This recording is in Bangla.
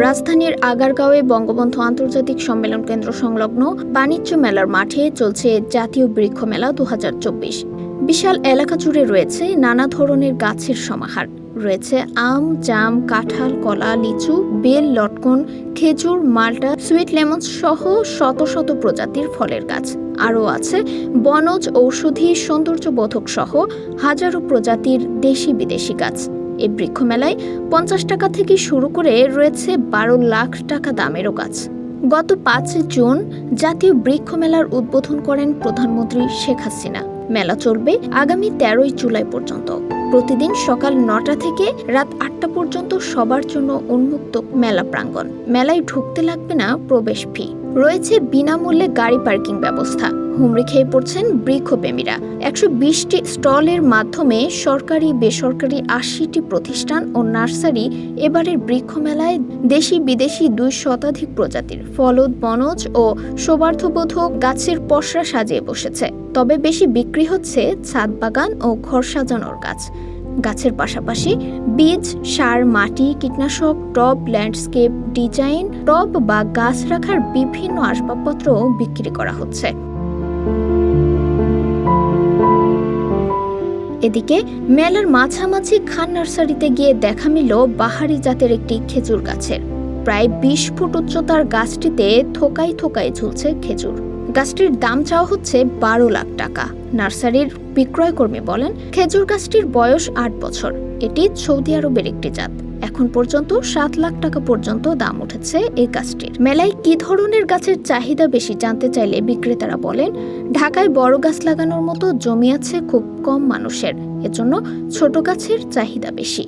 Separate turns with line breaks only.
রাজধানীর আগারগাঁওয়ে বঙ্গবন্ধু আন্তর্জাতিক সম্মেলন কেন্দ্র সংলগ্ন বাণিজ্য মেলার মাঠে চলছে জাতীয় বৃক্ষ মেলা ২০২৪। বিশাল এলাকা জুড়ে রয়েছে নানা ধরনের গাছের সমাহার। রয়েছে আম, জাম, কাঁঠাল, কলা, লিচু, বেল, লটকন, খেজুর, মাল্টা, সুইট লেমন সহ শত শত প্রজাতির ফলের গাছ। আরও আছে বনজ, ঔষধি, সৌন্দর্যবোধক সহ হাজারো প্রজাতির দেশি বিদেশি গাছ। এই বৃক্ষ মেলায় ৫০ টাকা থেকে শুরু করে রয়েছে ১২ লাখ টাকা দামেরও গাছ। গত ৫ জুন জাতীয় বৃক্ষ মেলার উদ্বোধন করেন প্রধানমন্ত্রী শেখ হাসিনা। মেলা চলবে আগামী ১৩ জুলাই পর্যন্ত। প্রতিদিন সকাল ৯টা থেকে রাত ৮টা পর্যন্ত সবার জন্য উন্মুক্ত মেলা প্রাঙ্গণ। মেলায় ঢুকতে লাগবে না প্রবেশ ফি। রয়েছে বিনামূল্যে গাড়ি পার্কিং ব্যবস্থা। হুমড়ি খেয়ে পড়ছেন বৃক্ষপ্রেমীরা। ১২০টি স্টলের মাধ্যমে সরকারি, বেসরকারি ৮০টি প্রতিষ্ঠান ও নার্সারি এবারের বৃক্ষ মেলায় দেশি বিদেশি ২ শতাধিক প্রজাতির ফলদ, বনজ ও সৌহার্দ্যবোধক গাছের পসরা সাজিয়ে বসেছে। তবে বেশি বিক্রি হচ্ছে ছাদ বাগান ও ঘর সাজানোর গাছ। গাছের পাশাপাশি বীজ, সার, মাটি, কীটনাশক, টব, ল্যান্ডস্কেপ ডিজাইন, টব বা গাছ রাখার বিভিন্ন আসবাবপত্র বিক্রি করা হচ্ছে। এদিকে মেলার মাঝামাঝি খান নার্সারিতে গিয়ে দেখা মিলল বাহারি জাতের একটি খেজুর গাছের। প্রায় ২০ ফুট উচ্চতার গাছটিতে থোকায় থোকায় ঝুলছে খেজুর। গাছটির দাম চাওয়া হচ্ছে ১২ লাখ টাকা। নার্সারির বিক্রয়কর্মী বলেন, খেজুর গাছটির বয়স ৮ বছর। এটি সৌদি আরবের একটি জাত। এখন পর্যন্ত ৭ লাখ টাকা পর্যন্ত দাম উঠেছে এই গাছটির। মেলায় কি ধরনের গাছের চাহিদা বেশি জানতে চাইলে বিক্রেতারা বলেন, ঢাকায় বড় গাছ লাগানোর মতো জমি আছে খুব কম মানুষের, এজন্য ছোট গাছের চাহিদা বেশি।